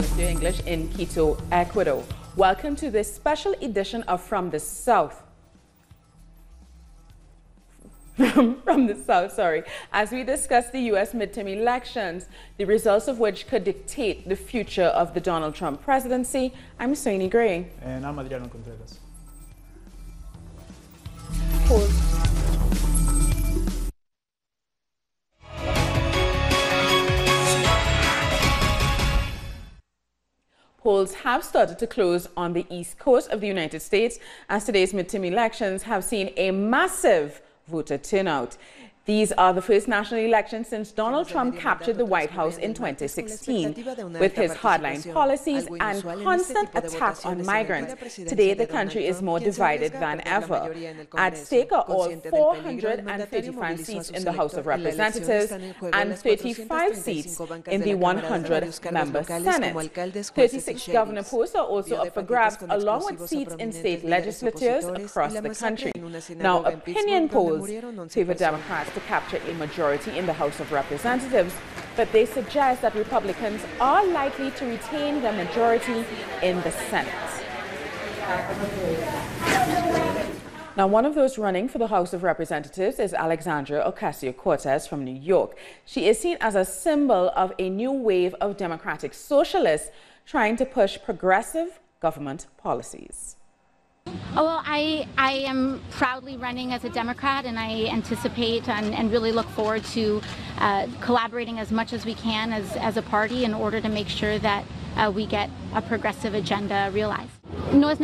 Challenge Your English in Quito, Ecuador. Welcome to this special edition of From the South. From the South, as we discuss the U.S. midterm elections, the results of which could dictate the future of the Donald Trump presidency. I'm Soini Gray. And I'm Adiron Cortez. Polls have started to close on the East Coast of the United States as today's midterm elections have seen a massive voter turnout. These are the first national elections since Donald Trump captured the White House in 2016. With his hardline policies and constant attack on migrants, today the country is more divided than ever. At stake are all 435 seats in the House of Representatives and 35 seats in the 100-member Senate. 36 governor posts are also up for grabs, along with seats in state legislatures across the country. Now, opinion polls favor Democrats to capture a majority in the House of Representatives, but they suggest that Republicans are likely to retain their majority in the Senate. Now, one of those running for the House of Representatives is Alexandra Cortez from New York. She is seen as a symbol of a new wave of democratic socialists trying to push progressive government policies. Oh, well, I am proudly running as a Democrat, and I anticipate and really look forward to collaborating as much as we can as a party in order to make sure that we get a progressive agenda realized. It's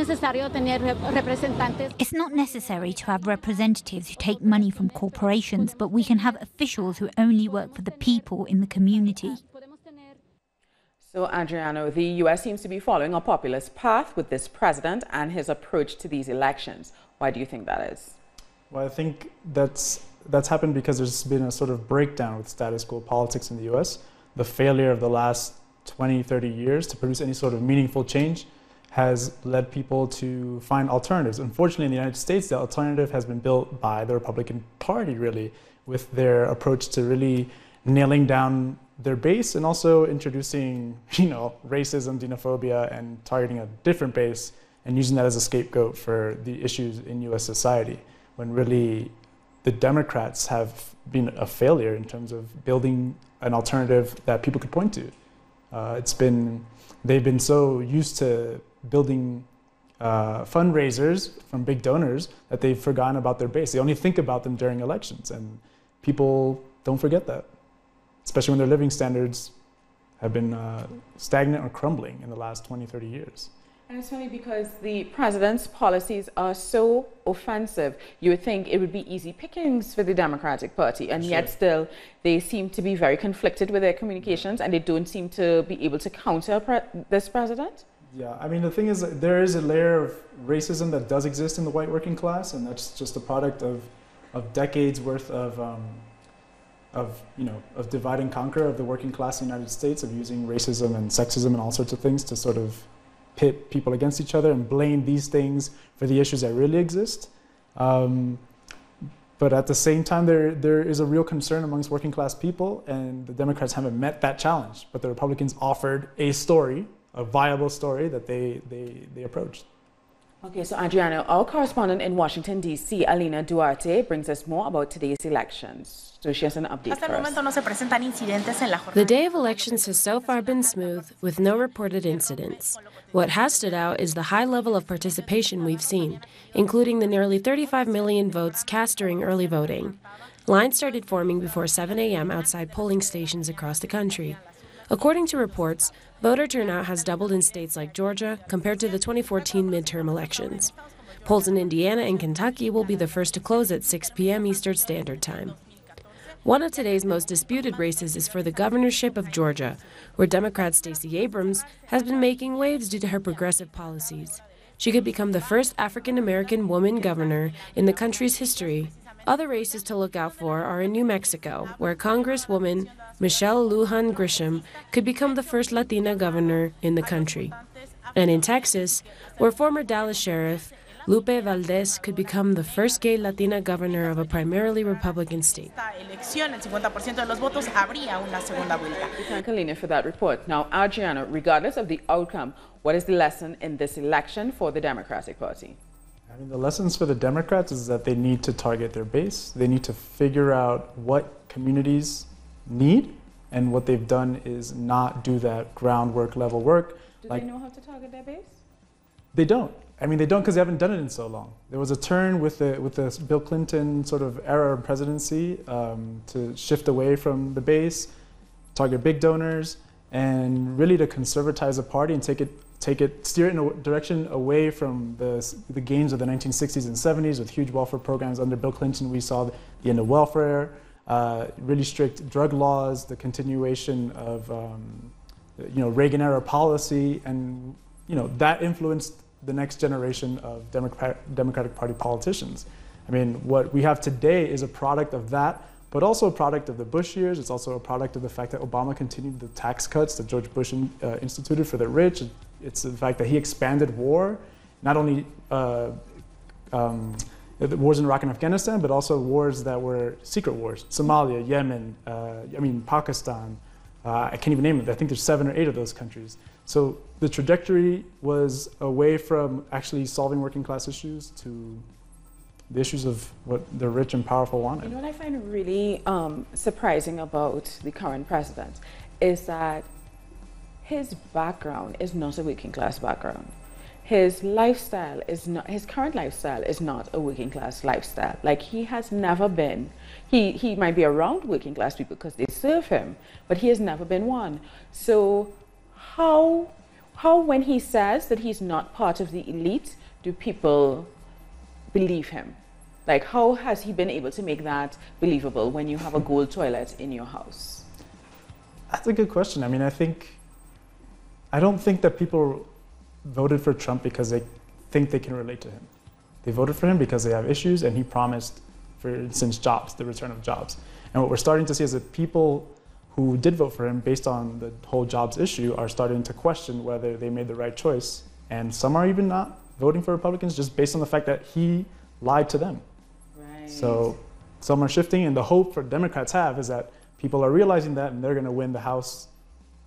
not necessary to have representatives who take money from corporations, but we can have officials who only work for the people in the community. So, Adriano, the U.S. seems to be following a populist path with this president and his approach to these elections. Why do you think that is? Well, I think that's happened because there's been a sort of breakdown with status quo politics in the U.S. The failure of the last 20, 30 years to produce any sort of meaningful change has led people to find alternatives. Unfortunately, in the United States, the alternative has been built by the Republican Party, really, with their approach to really nailing down their base and also introducing, racism, xenophobia, and targeting a different base and using that as a scapegoat for the issues in U.S. society, when really the Democrats have been a failure in terms of building an alternative that people could point to. They've been so used to building fundraisers from big donors that they've forgotten about their base. They only think about them during elections, and people don't forget that, especially when their living standards have been stagnant or crumbling in the last 20, 30 years. And it's funny because the president's policies are so offensive. You would think it would be easy pickings for the Democratic Party, and yet still they seem to be very conflicted with their communications, and they don't seem to be able to counter this president. Yeah, I mean, the thing is, there is a layer of racism that does exist in the white working class, and that's just a product of decades worth of divide and conquer of the working class in the United States, of using racism and sexism and all sorts of things to sort of pit people against each other and blame these things for the issues that really exist. But at the same time, there is a real concern amongst working class people, and the Democrats haven't met that challenge. But the Republicans offered a story, a viable story that they approached. Okay, so Adriano, our correspondent in Washington, D.C., Alina Duarte, brings us more about today's elections. So she has an update for us. The day of elections has so far been smooth, with no reported incidents. What has stood out is the high level of participation we've seen, including the nearly 35 million votes cast during early voting. Lines started forming before 7 a.m. outside polling stations across the country. According to reports, voter turnout has doubled in states like Georgia compared to the 2014 midterm elections. Polls in Indiana and Kentucky will be the first to close at 6 p.m. Eastern Standard Time. One of today's most disputed races is for the governorship of Georgia, where Democrat Stacey Abrams has been making waves due to her progressive policies. She could become the first African-American woman governor in the country's history. Other races to look out for are in New Mexico, where Congresswoman Michelle Lujan Grisham could become the first Latina governor in the country. And in Texas, where former Dallas Sheriff Lupe Valdez could become the first gay Latina governor of a primarily Republican state. We thank Alina for that report. Now, Adriana, regardless of the outcome, what is the lesson in this election for the Democratic Party? I mean, the lessons for the Democrats is that they need to target their base. They need to figure out what communities need, and what they've done is not do that groundwork level work. Do they know how to target their base? They don't. I mean, they don't because they haven't done it in so long. There was a turn with the Bill Clinton sort of era of presidency to shift away from the base, target big donors, and really to conservatize the party and steer it in a direction away from the gains of the 1960s and 70s with huge welfare programs. Under Bill Clinton, we saw the end of welfare, really strict drug laws, the continuation of Reagan-era policy, and that influenced the next generation of Democratic Party politicians. I mean, what we have today is a product of that, but also a product of the Bush years. It's also a product of the fact that Obama continued the tax cuts that George Bush instituted for the rich. It's the fact that he expanded war, not only the wars in Iraq and Afghanistan, but also wars that were secret wars. Somalia, Yemen, Pakistan. I can't even name it. I think there's 7 or 8 of those countries. So the trajectory was away from actually solving working class issues to the issues of what the rich and powerful wanted. You know what I find really surprising about the current president is that his background is not a working class background. His lifestyle is not, his current lifestyle is not a working class lifestyle. Like, he has never been, he might be around working class people because they serve him, but he has never been one. So how when he says that he's not part of the elite, do people believe him? Like, how has he been able to make that believable when you have a gold toilet in your house? That's a good question. I mean, I don't think that people voted for Trump because they think they can relate to him. They voted for him because they have issues, and he promised, for instance, jobs, the return of jobs. And what we're starting to see is that people who did vote for him based on the whole jobs issue are starting to question whether they made the right choice. And some are even not voting for Republicans just based on the fact that he lied to them. Right. So some are shifting, and the hope for Democrats have is that people are realizing that, and they're going to win the House.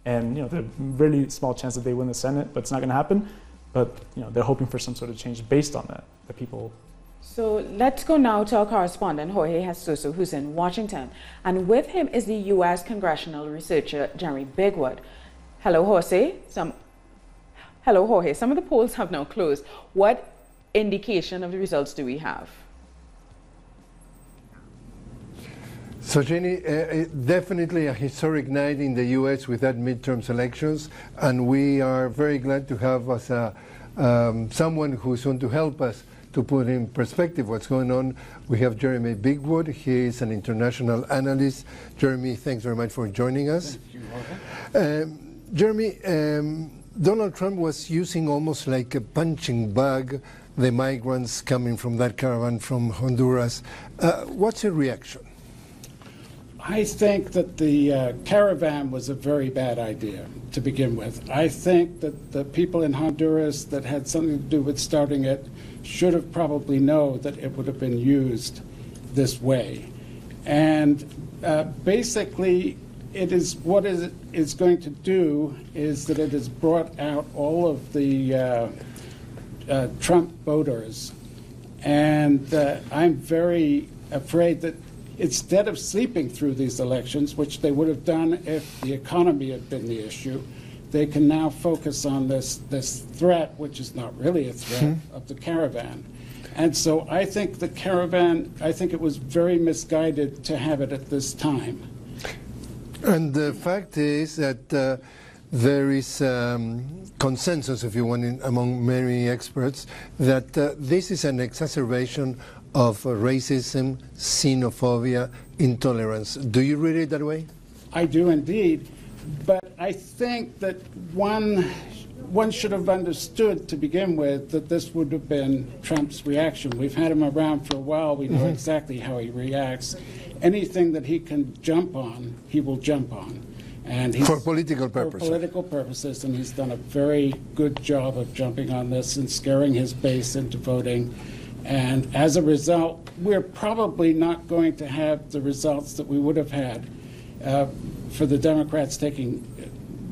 And there's a really small chance that they win the Senate, but it's not going to happen. But they're hoping for some sort of change based on that, the people. So let's go now to our correspondent, Jorge Jesus, who's in Washington. And with him is the U.S. congressional researcher, Jerry Bigwood. Hello, Jorge. Hello, Jorge. Some of the polls have now closed. What indication of the results do we have? So, Jenny, definitely a historic night in the U.S. with that midterm elections, and we are very glad to have us someone who's going to help us to put in perspective what's going on. We have Jeremy Bigwood. He is an international analyst. Jeremy, thanks very much for joining us. Thank you. Jeremy, Donald Trump was using almost like a punching bag the migrants coming from that caravan from Honduras. What's your reaction? I think that the caravan was a very bad idea to begin with. I think that the people in Honduras that had something to do with starting it should have probably known that it would have been used this way. And basically, it is what it is going to do is that it has brought out all of the Trump voters. And I'm very afraid that instead of sleeping through these elections, which they would have done if the economy had been the issue, they can now focus on this threat, which is not really a threat, of the caravan. And so I think the caravan, I think it was very misguided to have it at this time. And the fact is that there is consensus, if you want, among many experts, that this is an exacerbation of racism, xenophobia, intolerance. Do you read it that way? I do indeed, but I think that one should have understood to begin with that this would have been Trump's reaction. We've had him around for a while. We know exactly how he reacts. Anything that he can jump on, he will jump on. And for political purposes. For political purposes, and he's done a very good job of jumping on this and scaring his base into voting. And as a result, we're probably not going to have the results that we would have had for the Democrats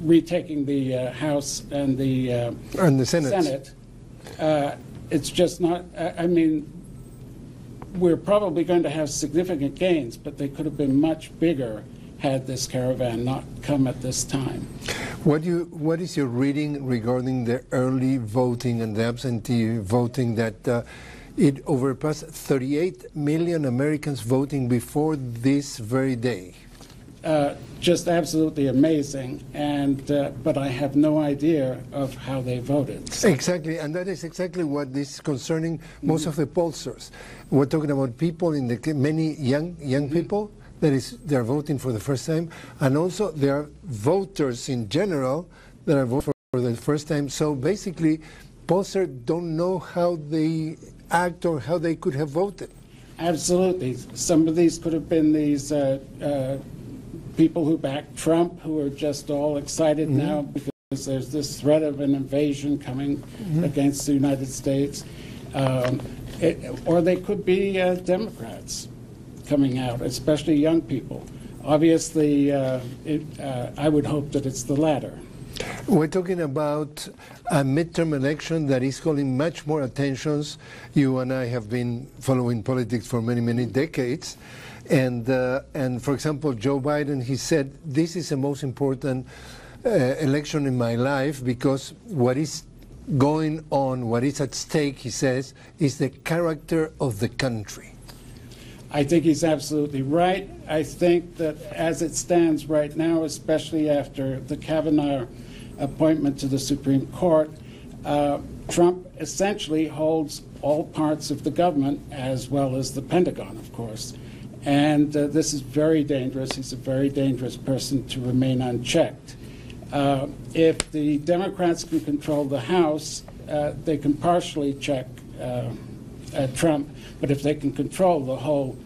retaking the House and the Senate. It's just not, I mean, we're probably going to have significant gains, but they could have been much bigger had this caravan not come at this time. What is your reading regarding the early voting and the absentee voting that it overpassed 38 million Americans voting before this very day? Just absolutely amazing, and but I have no idea of how they voted. So. Exactly, and that is exactly what is concerning most of the pollsters. We're talking about people in the many young people. That is, they're voting for the first time, and also there are voters in general that are voting for the first time. So basically, pollsters don't know how they act or how they could have voted. Absolutely, some of these could have been these people who backed Trump, who are just all excited now because there's this threat of an invasion coming against the United States, or they could be Democrats coming out, especially young people. Obviously, I would hope that it's the latter. We're talking about a midterm election that is calling much more attention. You and I have been following politics for many, many decades. And for example, Joe Biden, he said, this is the most important election in my life because what is going on, what is at stake, he says, is the character of the country. I think he's absolutely right. I think that as it stands right now, especially after the Kavanaugh appointment to the Supreme Court, Trump essentially holds all parts of the government as well as the Pentagon, of course. And this is very dangerous. He's a very dangerous person to remain unchecked. If the Democrats can control the House, they can partially check Trump, but if they can control the whole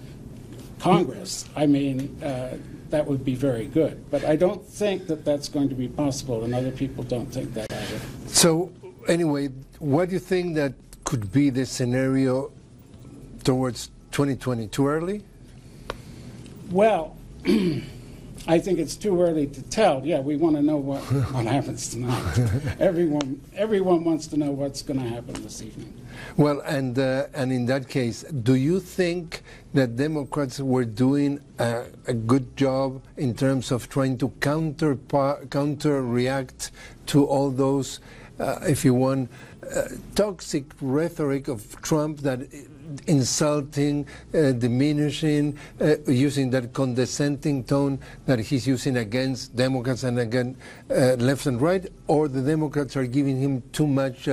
Congress, I mean, that would be very good. But I don't think that that's going to be possible, and other people don't think that either. So, anyway, what do you think that could be the scenario towards 2020? Too early? Well, I think it's too early to tell. Yeah, we want to know what happens tonight. Everyone wants to know what's going to happen this evening. Well, and in that case, do you think that Democrats were doing a good job in terms of trying to counter-react to all those, if you want, toxic rhetoric of Trump that insulting, diminishing, using that condescending tone that he's using against Democrats and against left and right, or the Democrats are giving him too much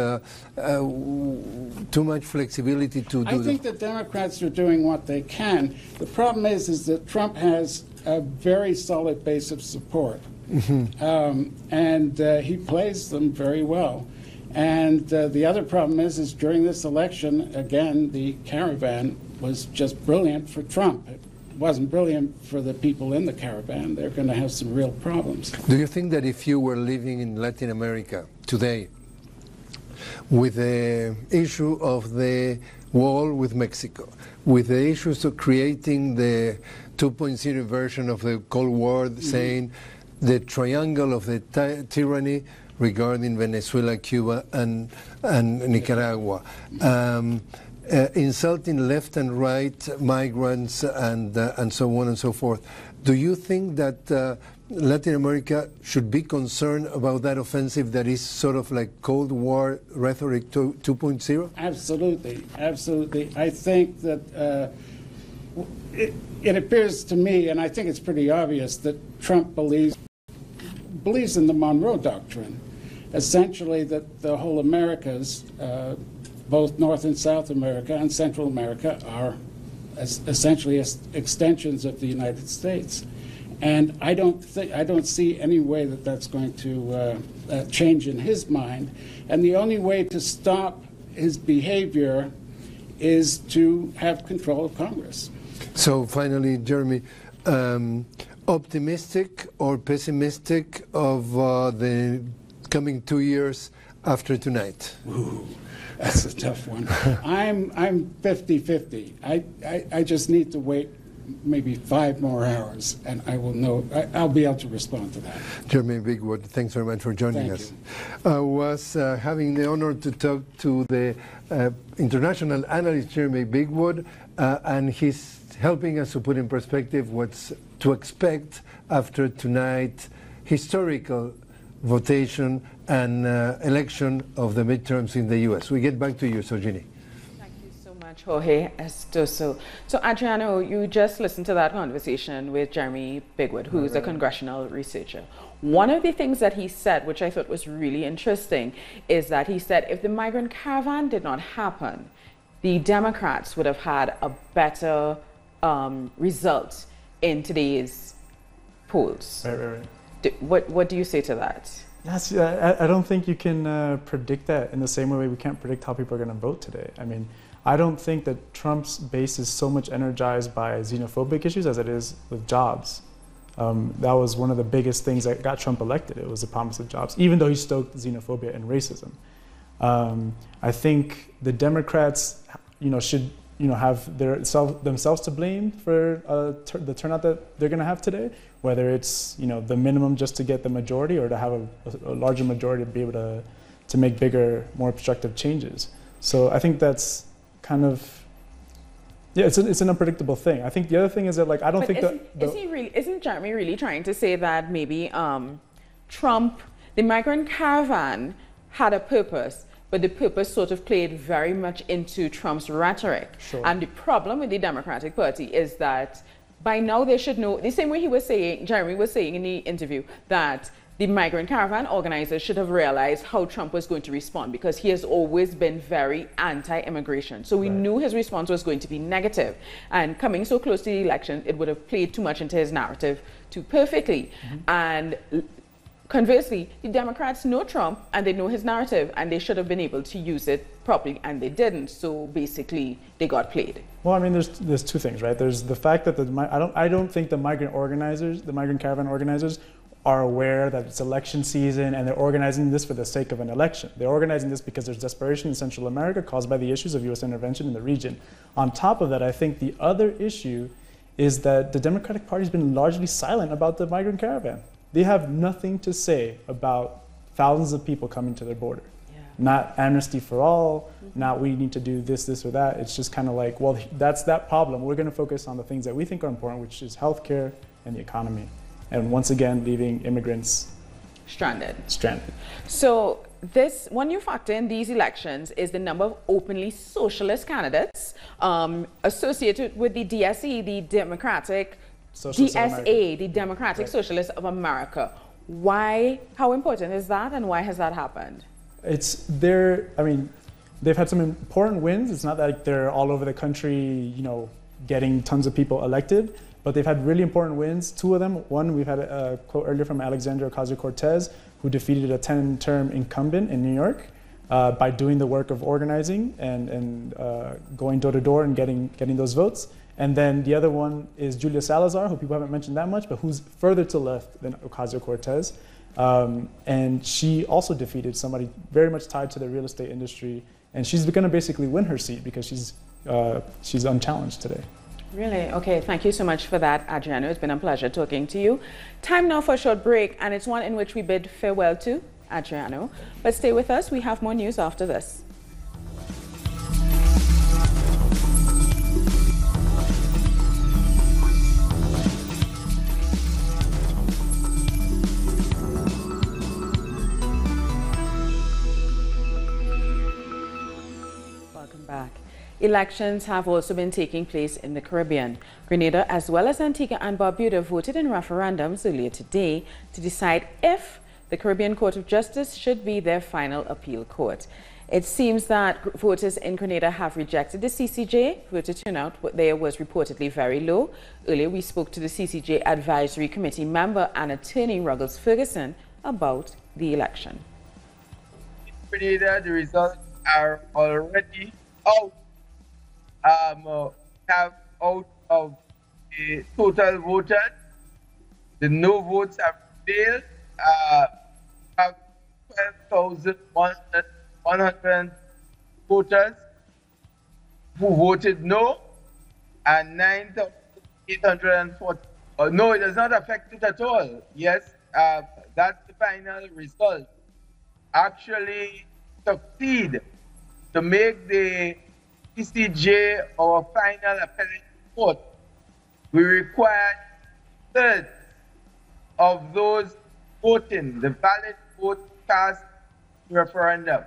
flexibility to do? I think the Democrats are doing what they can. The problem is that Trump has a very solid base of support, and he plays them very well. And the other problem is during this election, again, the caravan was just brilliant for Trump. It wasn't brilliant for the people in the caravan. They're going to have some real problems. Do you think that if you were living in Latin America today, with the issue of the wall with Mexico, with the issues of creating the 2.0 version of the Cold War, saying the triangle of the tyranny regarding Venezuela, Cuba, and Nicaragua, insulting left and right migrants and so on and so forth. Do you think that Latin America should be concerned about that offensive that is sort of like Cold War rhetoric 2.0? Absolutely, absolutely. I think that it appears to me, and I think it's pretty obvious, that Trump believes in the Monroe Doctrine. Essentially that the whole Americas, both North and South America and Central America, are essentially extensions of the United States. And I don't see any way that that's going to change in his mind. And the only way to stop his behavior is to have control of Congress. So finally, Jeremy, optimistic or pessimistic of the coming 2 years after tonight? Ooh, that's a tough one. I'm 50-50. I just need to wait maybe 5 more hours, and I will know. I'll be able to respond to that. Jerry Bigwood, thanks very much for joining Thank us. I was having the honor to talk to the international analyst Jerry Bigwood, and he's helping us to put in perspective what's to expect after tonight's historical votation and election of the midterms in the U.S. We get back to you, Sojini. Jorge Estoso. So Adriano, you just listened to that conversation with Jerry Bigwood, who's a congressional researcher. One of the things that he said, which I thought was really interesting, is that he said if the migrant caravan did not happen, the Democrats would have had a better result in today's polls. What do you say to that? Yes, I don't think you can predict that in the same way we can't predict how people are going to vote today. I mean, I don't think that Trump's base is so much energized by xenophobic issues as it is with jobs. That was one of the biggest things that got Trump elected. It was the promise of jobs, even though he stoked xenophobia and racism. I think the Democrats, should have themselves to blame for the turnout that they're going to have today, whether it's the minimum just to get the majority or to have a larger majority to be able to make bigger, more obstructive changes. So I think that's kind of, it's an unpredictable thing. I think the other thing is that I don't think isn't Jeremy really trying to say that maybe Trump, the migrant caravan had a purpose, but the purpose sort of played very much into Trump's rhetoric. Sure. And the problem with the Democratic Party is that by now they should know, the same way Jeremy was saying in the interview, that the migrant caravan organizers should have realized how Trump was going to respond, because he has always been very anti-immigration. So we knew his response was going to be negative. And coming so close to the election, it would have played too much into his narrative too perfectly. And conversely, the Democrats know Trump and they know his narrative, and they should have been able to use it properly, and they didn't. So basically, they got played. Well, I mean, there's two things, right? There's the fact that I don't think the migrant caravan organizers are aware that it's election season and they're organizing this for the sake of an election. They're organizing this because there's desperation in Central America caused by the issues of U.S. intervention in the region. On top of that, I think the other issue is that the Democratic Party has been largely silent about the migrant caravan. They have nothing to say about thousands of people coming to their border. Not amnesty for all, not we need to do this or that. It's just kind of like, well, that's that problem. We're going to focus on the things that we think are important, which is healthcare and the economy. And once again, leaving immigrants stranded. So this one new factor in these elections is the number of openly socialist candidates associated with the DSE, the Democratic DSA, the Democratic Socialists of America. Why? How important is that, and why has that happened? They've had some important wins. It's not that they're all over the country, getting tons of people elected. But they've had really important wins. Two of them. One, we've had a quote earlier from Alexandra Cortez, who defeated a 10-term incumbent in New York by doing the work of organizing and going door to door and getting those votes. And then the other one is Julia Salazar, who people haven't mentioned that much, but who's further to left than Ocasio-Cortez. And she also defeated somebody very much tied to the real estate industry. And she's going to basically win her seat because she's unchallenged today. Really? Okay, thank you so much for that, Adriano. It's been a pleasure talking to you. Time now for a short break, and it's one in which we bid farewell to Adriano. But stay with us, we have more news after this. Welcome back. Elections have also been taking place in the Caribbean. Grenada, as well as Antigua and Barbuda, voted in referendums earlier today to decide if the Caribbean Court of Justice should be their final appeal court. It seems that voters in Grenada have rejected the CCJ. Voter turnout there was reportedly very low. Earlier, we spoke to the CCJ Advisory Committee member and attorney Ruggles Ferguson about the election. In Grenada, the results are already out. Have out of the total voted, The no votes have failed. Have 12,100 voters who voted no, and 9,840. No, it does not affect it at all. Yes, that's the final result. Actually succeed to make the PCJ our final appellate court. We require third of those voting, the valid vote cast referendum.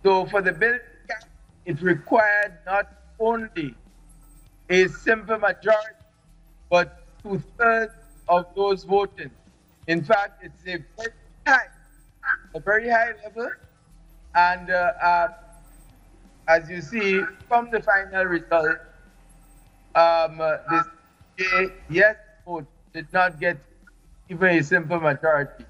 So for the bill, it required not only a simple majority, but 2/3 of those voting. In fact, it's a very high level, and as you see from the final result, this yes vote did not get even a simple majority.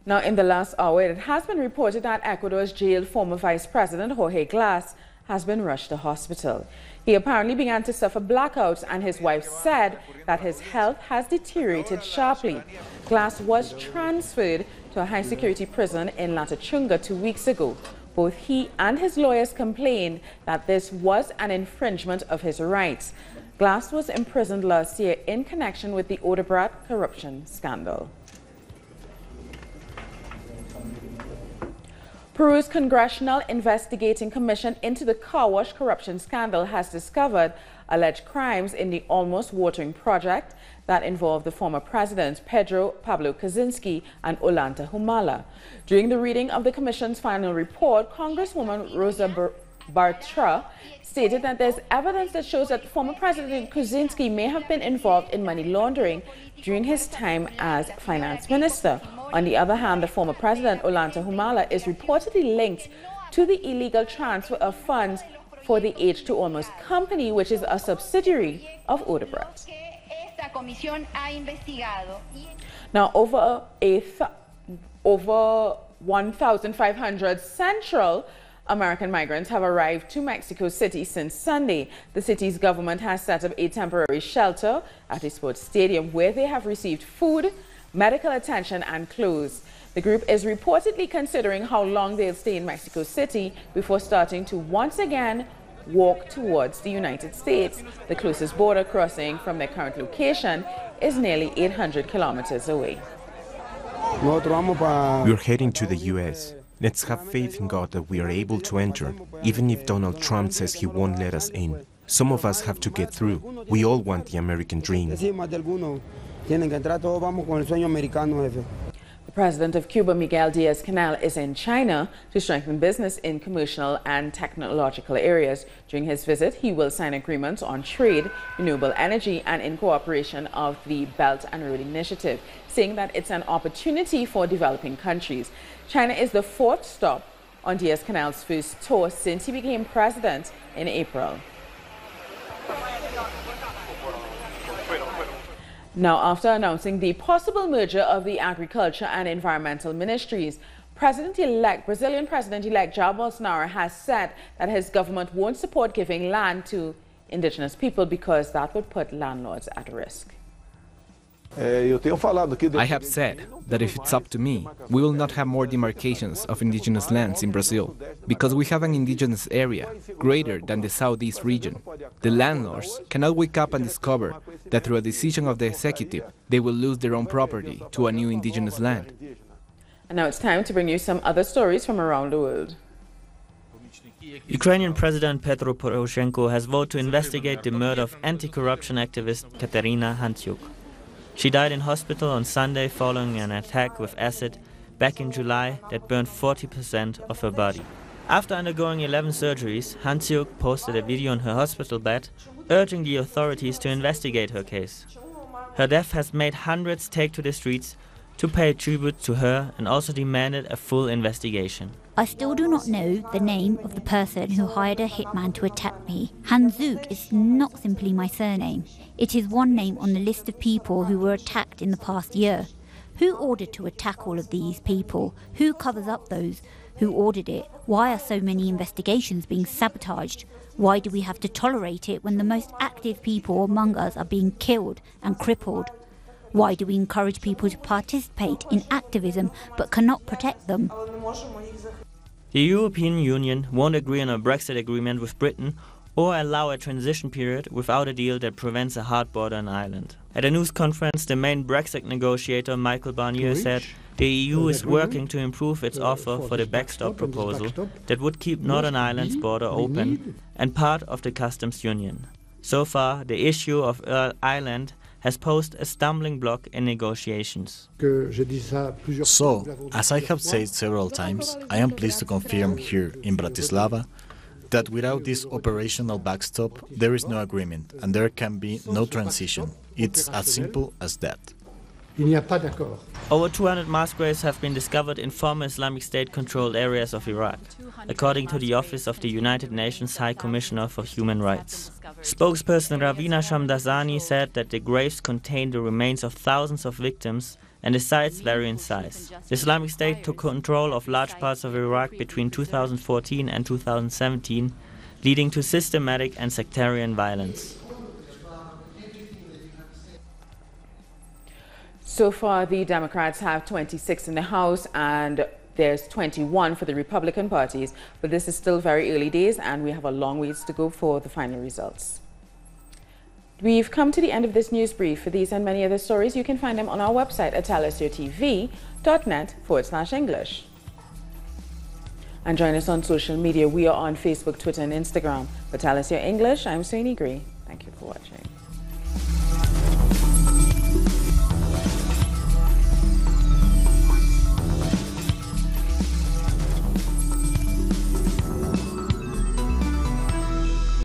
Now, in the last hour, it has been reported that Ecuador's jailed former Vice President Jorge Glass has been rushed to hospital. He apparently began to suffer blackouts, and his wife said that his health has deteriorated sharply. Glass was transferred to a high-security prison in Latachunga 2 weeks ago. Both he and his lawyers complained that this was an infringement of his rights. Glass was imprisoned last year in connection with the Odebrecht corruption scandal. Peru's Congressional Investigating Commission into the car wash corruption scandal has discovered alleged crimes in the Almost Watering project that involved the former presidents Pedro Pablo Kaczynski and Ollanta Humala. During the reading of the commission's final report, Congresswoman Rosa Bartra stated that there's evidence that shows that former President Kaczynski may have been involved in money laundering during his time as finance minister. On the other hand, the former president, Ollanta Humala, is reportedly linked to the illegal transfer of funds for the H2 Almost company, which is a subsidiary of Odebrecht. Now, over 1,500 Central American migrants have arrived to Mexico City since Sunday. The city's government has set up a temporary shelter at a sports stadium where they have received food, medical attention and clothes. The group is reportedly considering how long they'll stay in Mexico City before starting to once again walk towards the United States. The closest border crossing from their current location is nearly 800 kilometers away. We're heading to the U.S. Let's have faith in God that we are able to enter, even if Donald Trump says he won't let us in. Some of us have to get through. We all want the American dream. The president of Cuba, Miguel Diaz-Canel, is in China to strengthen business in commercial and technological areas. During his visit, he will sign agreements on trade, renewable energy, and in cooperation of the Belt and Road Initiative, saying that it's an opportunity for developing countries. China is the fourth stop on Diaz-Canel's first tour since he became president in April. Now, after announcing the possible merger of the Agriculture and Environmental Ministries, Brazilian President-elect Jair Bolsonaro has said that his government won't support giving land to indigenous people because that would put landlords at risk. I have said that if it's up to me, we will not have more demarcations of indigenous lands in Brazil, because we have an indigenous area greater than the southeast region. The landlords cannot wake up and discover that through a decision of the executive, they will lose their own property to a new indigenous land. And now it's time to bring you some other stories from around the world. Ukrainian President Petro Poroshenko has vowed to investigate the murder of anti-corruption activist Katerina Handziuk. She died in hospital on Sunday following an attack with acid back in July that burned 40% of her body. After undergoing 11 surgeries, Handziuk posted a video on her hospital bed urging the authorities to investigate her case. Her death has made hundreds take to the streets to pay tribute to her and also demanded a full investigation. I still do not know the name of the person who hired a hitman to attack me. Handziuk is not simply my surname. It is one name on the list of people who were attacked in the past year. Who ordered to attack all of these people? Who covers up those who ordered it? Why are so many investigations being sabotaged? Why do we have to tolerate it when the most active people among us are being killed and crippled? Why do we encourage people to participate in activism but cannot protect them? The European Union won't agree on a Brexit agreement with Britain or allow a transition period without a deal that prevents a hard border on Ireland. At a news conference, the main Brexit negotiator, Michael Barnier, said the EU is working to improve its offer for the backstop proposal that would keep Northern Ireland's border open and part of the customs union. So far, the issue of Ireland has posed a stumbling block in negotiations. So, as I have said several times, I am pleased to confirm here in Bratislava that without this operational backstop, there is no agreement and there can be no transition. It's as simple as that. Over 200 mass graves have been discovered in former Islamic State-controlled areas of Iraq, according to the Office of the United Nations High Commissioner for Human Rights. Spokesperson Ravina Shamdasani said that the graves contain the remains of thousands of victims and the sites vary in size. The Islamic State took control of large parts of Iraq between 2014 and 2017, leading to systematic and sectarian violence. So far, the Democrats have 26 in the House and there's 21 for the Republican parties, but this is still very early days and we have a long ways to go for the final results. We've come to the end of this news brief. For these and many other stories, you can find them on our website at talisotv.net/English. And join us on social media. We are on Facebook, Twitter, and Instagram. For Talis Your English, I'm Soini Gree. Thank you for watching.